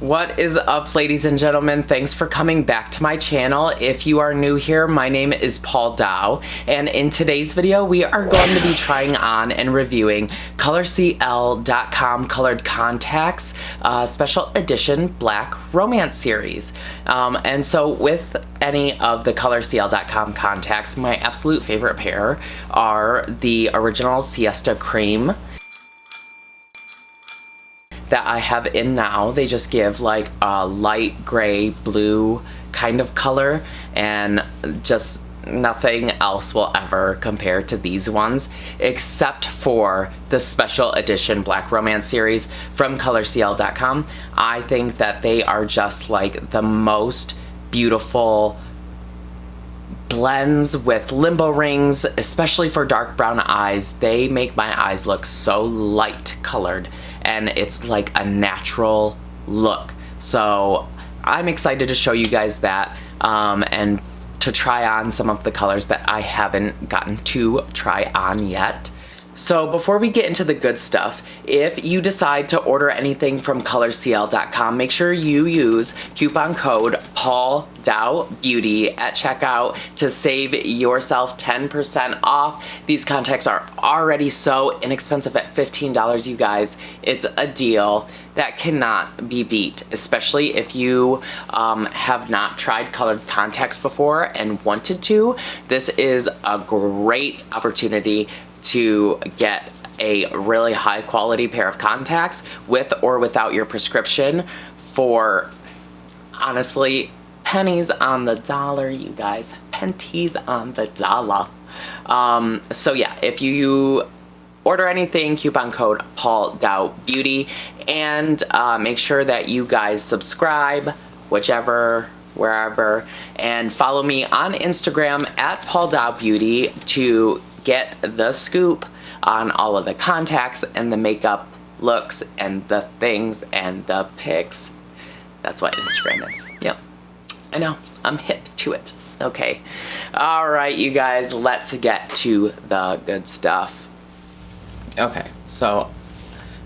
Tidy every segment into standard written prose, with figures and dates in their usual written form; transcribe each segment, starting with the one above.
What is up, ladies and gentlemen? Thanks for coming back to my channel. If you are new here, my name is Paul Dow, and in today's video we are going to be trying on and reviewing ColorCL.com Colored Contacts Special Edition Black Romance Series. And so with any of the ColorCL.com contacts, my absolute favorite pair are the original Siesta Cream that I have in now. They just give like a light gray blue kind of color, and just nothing else will ever compare to these ones except for the special edition Black Romance series from ColorCL.com. I think that they are just like the most beautiful blends with limbo rings, especially for dark brown eyes. They make my eyes look so light colored, and it's like a natural look. So I'm excited to show you guys that and to try on some of the colors that I haven't gotten to try on yet. So before we get into the good stuff, if you decide to order anything from ColorCL.com, make sure you use coupon code PAULDAOBEAUTY at checkout to save yourself 10% off. These contacts are already so inexpensive at $15, you guys. It's a deal that cannot be beat, especially if you have not tried colored contacts before and wanted to. This is a great opportunity to get a really high quality pair of contacts with or without your prescription for honestly pennies on the dollar, you guys. Pennies on the dollar. So yeah, if you order anything, coupon code PAULDAOBEAUTY, and make sure that you guys subscribe, wherever, and follow me on Instagram at PaulDaoBeauty to get the scoop on all of the contacts and the makeup looks and the things and the pics. That's what Instagram is. Yep, I know, I'm hip to it. Okay, all right, you guys, let's get to the good stuff. Okay, so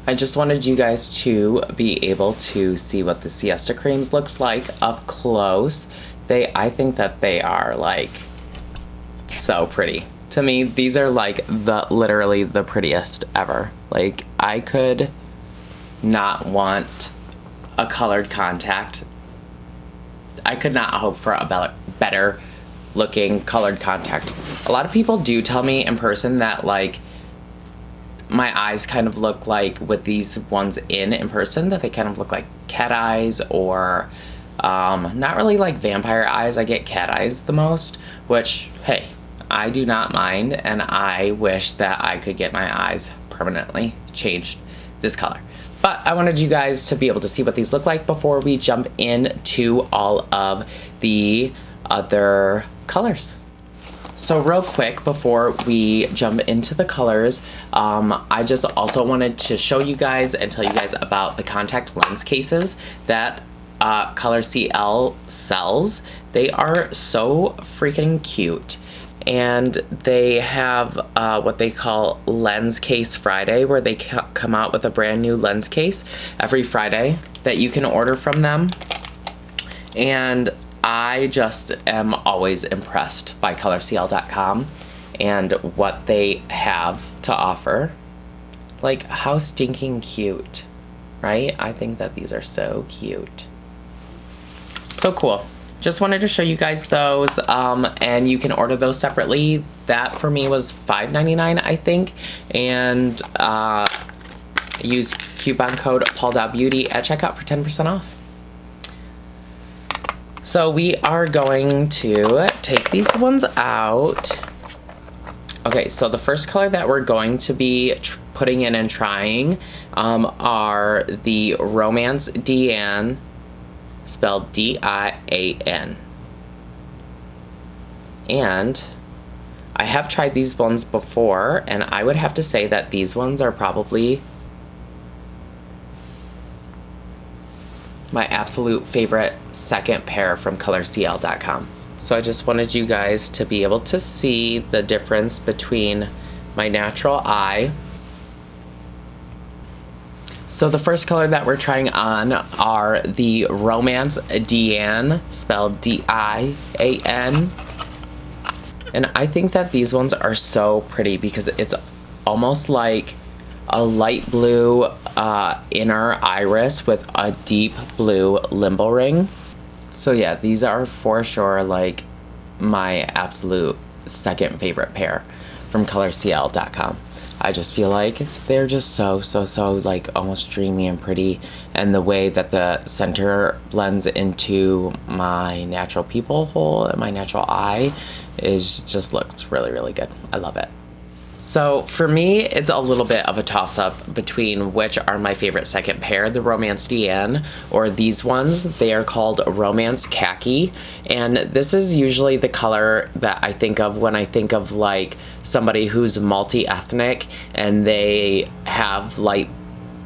I just wanted you guys to be able to see what the Siesta Creams looked like up close. I think that they are like so pretty. To me, these are like literally the prettiest ever. Like, I could not want a colored contact. I could not hope for a better looking colored contact. A lot of people do tell me in person that like my eyes kind of look like, with these ones in person, that they kind of look like cat eyes, or not really like vampire eyes. I get cat eyes the most, which, hey, I do not mind, and I wish that I could get my eyes permanently changed this color. But I wanted you guys to be able to see what these look like before we jump into all of the other colors. So real quick, before we jump into the colors, I just also wanted to show you guys and tell you guys about the contact lens cases that ColorCL sells. They are so freaking cute. And they have what they call Lens Case Friday, where they come out with a brand new lens case every Friday that you can order from them. And I just am always impressed by ColorCL.com and what they have to offer. Like, how stinking cute, right? I think that these are so cute. So cool. Just wanted to show you guys those, and you can order those separately. That for me was $5.99, I think, and use coupon code PaulDaoBeauty at checkout for 10% off. So we are going to take these ones out. Okay, so the first color that we're going to be putting in and trying are the Romance Dian, spelled D-I-A-N. And I have tried these ones before, and I would have to say that these ones are probably my absolute favorite second pair from ColorCL.com. So I just wanted you guys to be able to see the difference between my natural eye. So the first color that we're trying on are the Romance Dian, spelled D-I-A-N. And I think that these ones are so pretty because it's almost like a light blue inner iris with a deep blue limbal ring. So yeah, these are for sure like my absolute second favorite pair from ColorCL.com. I just feel like they're just so like almost dreamy and pretty, and the way that the center blends into my natural pupil hole and my natural eye is just looks really good. I love it. So for me, it's a little bit of a toss-up between which are my favorite second pair, the Romance Dian or these ones. They are called Romance Khaki, and this is usually the color that I think of when I think of like somebody who's multi-ethnic and they have light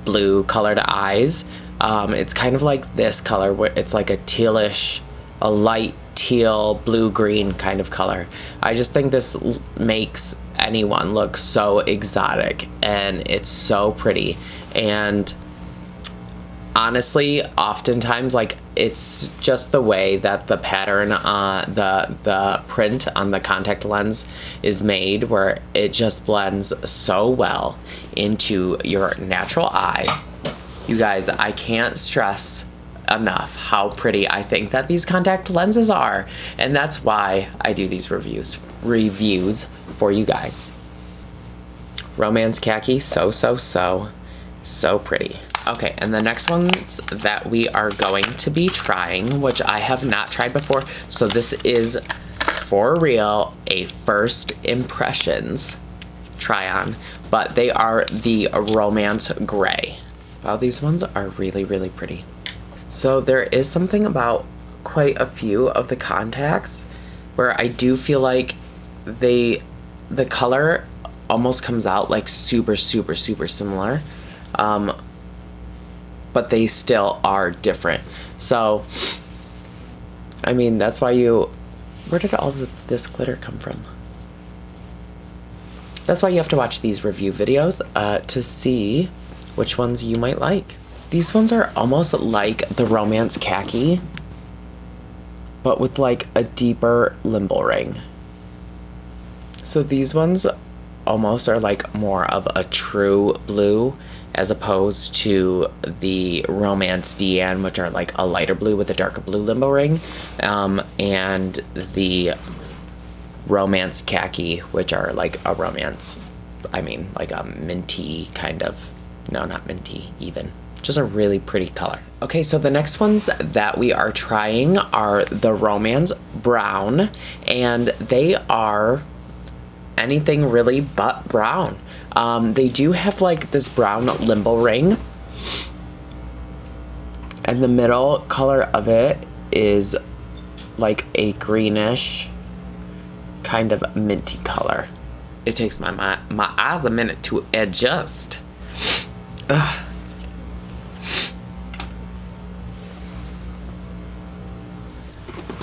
blue colored eyes. It's kind of like this color where it's like a tealish, a light teal, blue-green kind of color. I just think this makes anyone look so exotic, and it's so pretty. And honestly, oftentimes, like, it's just the way that the pattern, the print on the contact lens is made, where it just blends so well into your natural eye. You guys, I can't stress enough how pretty I think that these contact lenses are, and that's why I do these reviews for you guys. Romance Khaki, so pretty. Okay, and the next ones that we are going to be trying, which I have not tried before, so this is for real a first impressions try on, but they are the Romance Gray. Wow, these ones are really pretty. So there is something about quite a few of the contacts where I do feel like the color almost comes out like super similar, but they still are different. So I mean, that's why where did all of this glitter come from? That's why you have to watch these review videos to see which ones you might like. These ones are almost like the Romance Khaki, but with like a deeper limbal ring. So these ones almost are like more of a true blue as opposed to the Romance Dian, which are like a lighter blue with a darker blue limbal ring, and the Romance Khaki, which are like a romance, I mean like a minty kind of, no, not minty even. Just a really pretty color. Okay, so the next ones that we are trying are the Romance Brown, and they are anything really but brown. They do have like this brown limbal ring, and the middle color of it is like a greenish kind of minty color. It takes my eyes a minute to adjust. Ugh.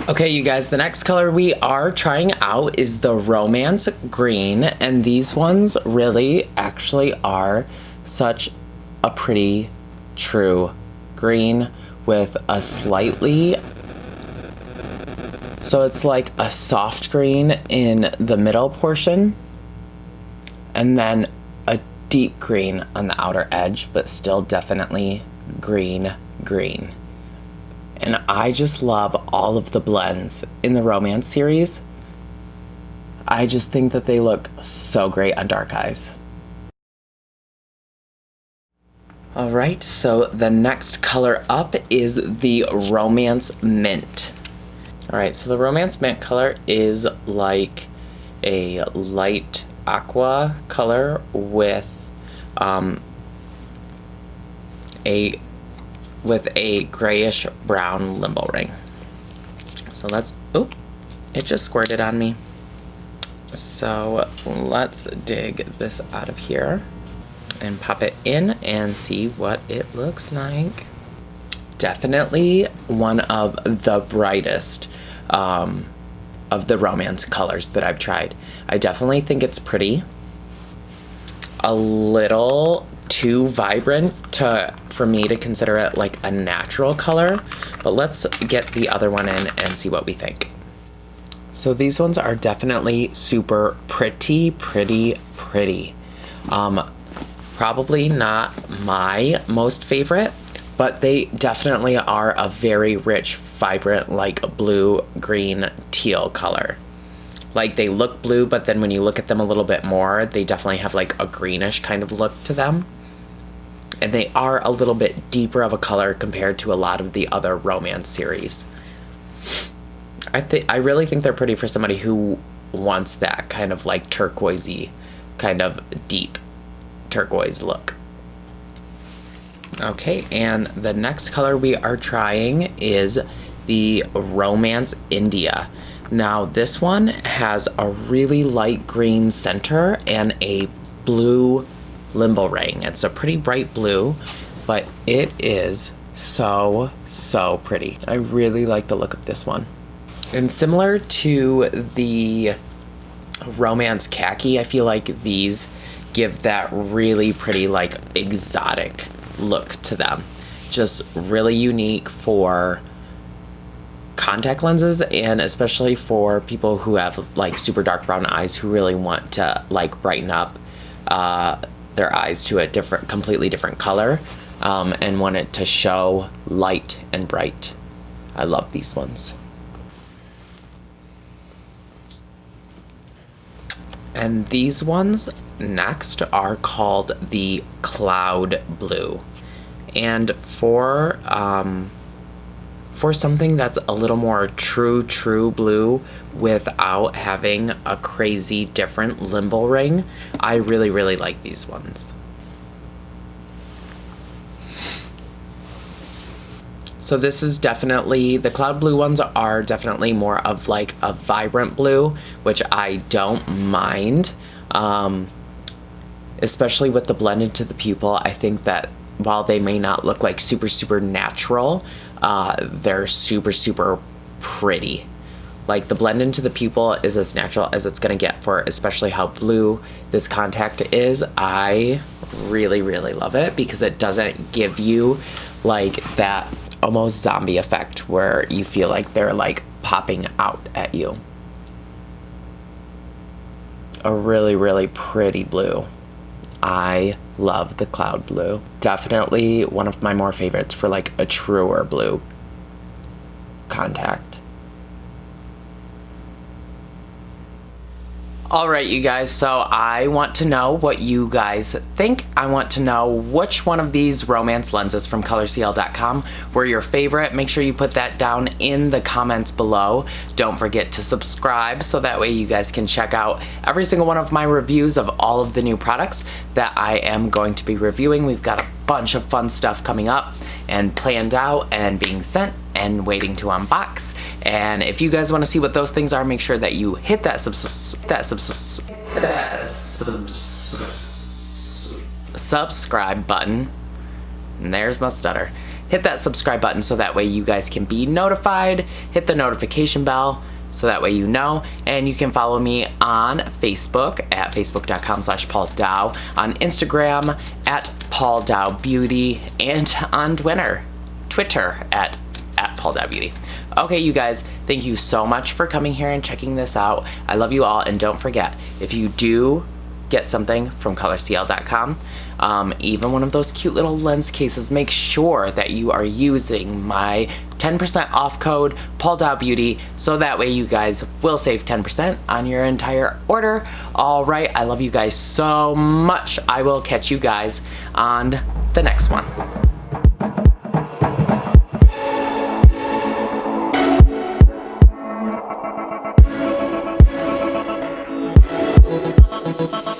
Okay, you guys, the next color we are trying out is the Romance Green, and these ones really actually are such a pretty true green with a slightly, so it's like a soft green in the middle portion and then a deep green on the outer edge, but still definitely green. And I just love all of the blends in the Romance series. I just think that they look so great on dark eyes. All right, so the next color up is the Romance Mint. All right, so the Romance Mint color is like a light aqua color with a grayish brown limbal ring. So let's, oop, it just squirted on me. So let's dig this out of here and pop it in and see what it looks like. Definitely one of the brightest of the Romance colors that I've tried. I definitely think it's pretty. A little too vibrant for me to consider it like a natural color, but let's get the other one in and see what we think. So these ones are definitely super pretty. Probably not my most favorite, but they definitely are a very rich, vibrant, like blue, green, teal color. Like they look blue, but then when you look at them a little bit more, they definitely have like a greenish kind of look to them. And they are a little bit deeper of a color compared to a lot of the other romance series. I really think they're pretty for somebody who wants that kind of like turquoisey, kind of deep turquoise look. Okay, and the next color we are trying is the Romance India. Now this one has a really light green center and a blue limbo ring. It's a pretty bright blue, but it is so pretty. I really like the look of this one. And similar to the Romance Khaki, I feel like these give that really pretty, like, exotic look to them. Just really unique for contact lenses, and especially for people who have like super dark brown eyes who really want to like brighten up their eyes to a completely different color, and want it to show light and bright. I love these ones. And these ones next are called the Cloud Blue. And for something that's a little more true blue without having a crazy different limbo ring, I really like these ones. So this is definitely, the Cloud Blue ones are definitely more of like a vibrant blue, which I don't mind, especially with the blend into the pupil. I think that while they may not look like super natural, they're super pretty. Like the blend into the pupil is as natural as it's gonna get for especially how blue this contact is. I really love it because it doesn't give you like that almost zombie effect where you feel like they're like popping out at you. A really pretty blue. I love the Cloud Blue. Definitely one of my more favorites for like a truer blue contact. Alright you guys, so I want to know what you guys think. I want to know which one of these romance lenses from ColorCL.com were your favorite. Make sure you put that down in the comments below. Don't forget to subscribe so that way you guys can check out every single one of my reviews of all of the new products that I am going to be reviewing. We've got a bunch of fun stuff coming up and planned out and being sent and waiting to unbox. And if you guys want to see what those things are, make sure that you hit that subscribe button. And there's my stutter. Hit that subscribe button so that way you guys can be notified. Hit the notification bell so that way you know. And you can follow me on Facebook at facebook.com/PaulDao, on Instagram at PaulDaoBeauty, and on Twitter at PaulDaoBeauty. Okay, you guys, thank you so much for coming here and checking this out. I love you all, and don't forget, if you do get something from ColorCL.com, even one of those cute little lens cases, make sure that you are using my 10% off code PaulDaoBeauty, so that way you guys will save 10% on your entire order. All right, I love you guys so much. I will catch you guys on the next one. Bye.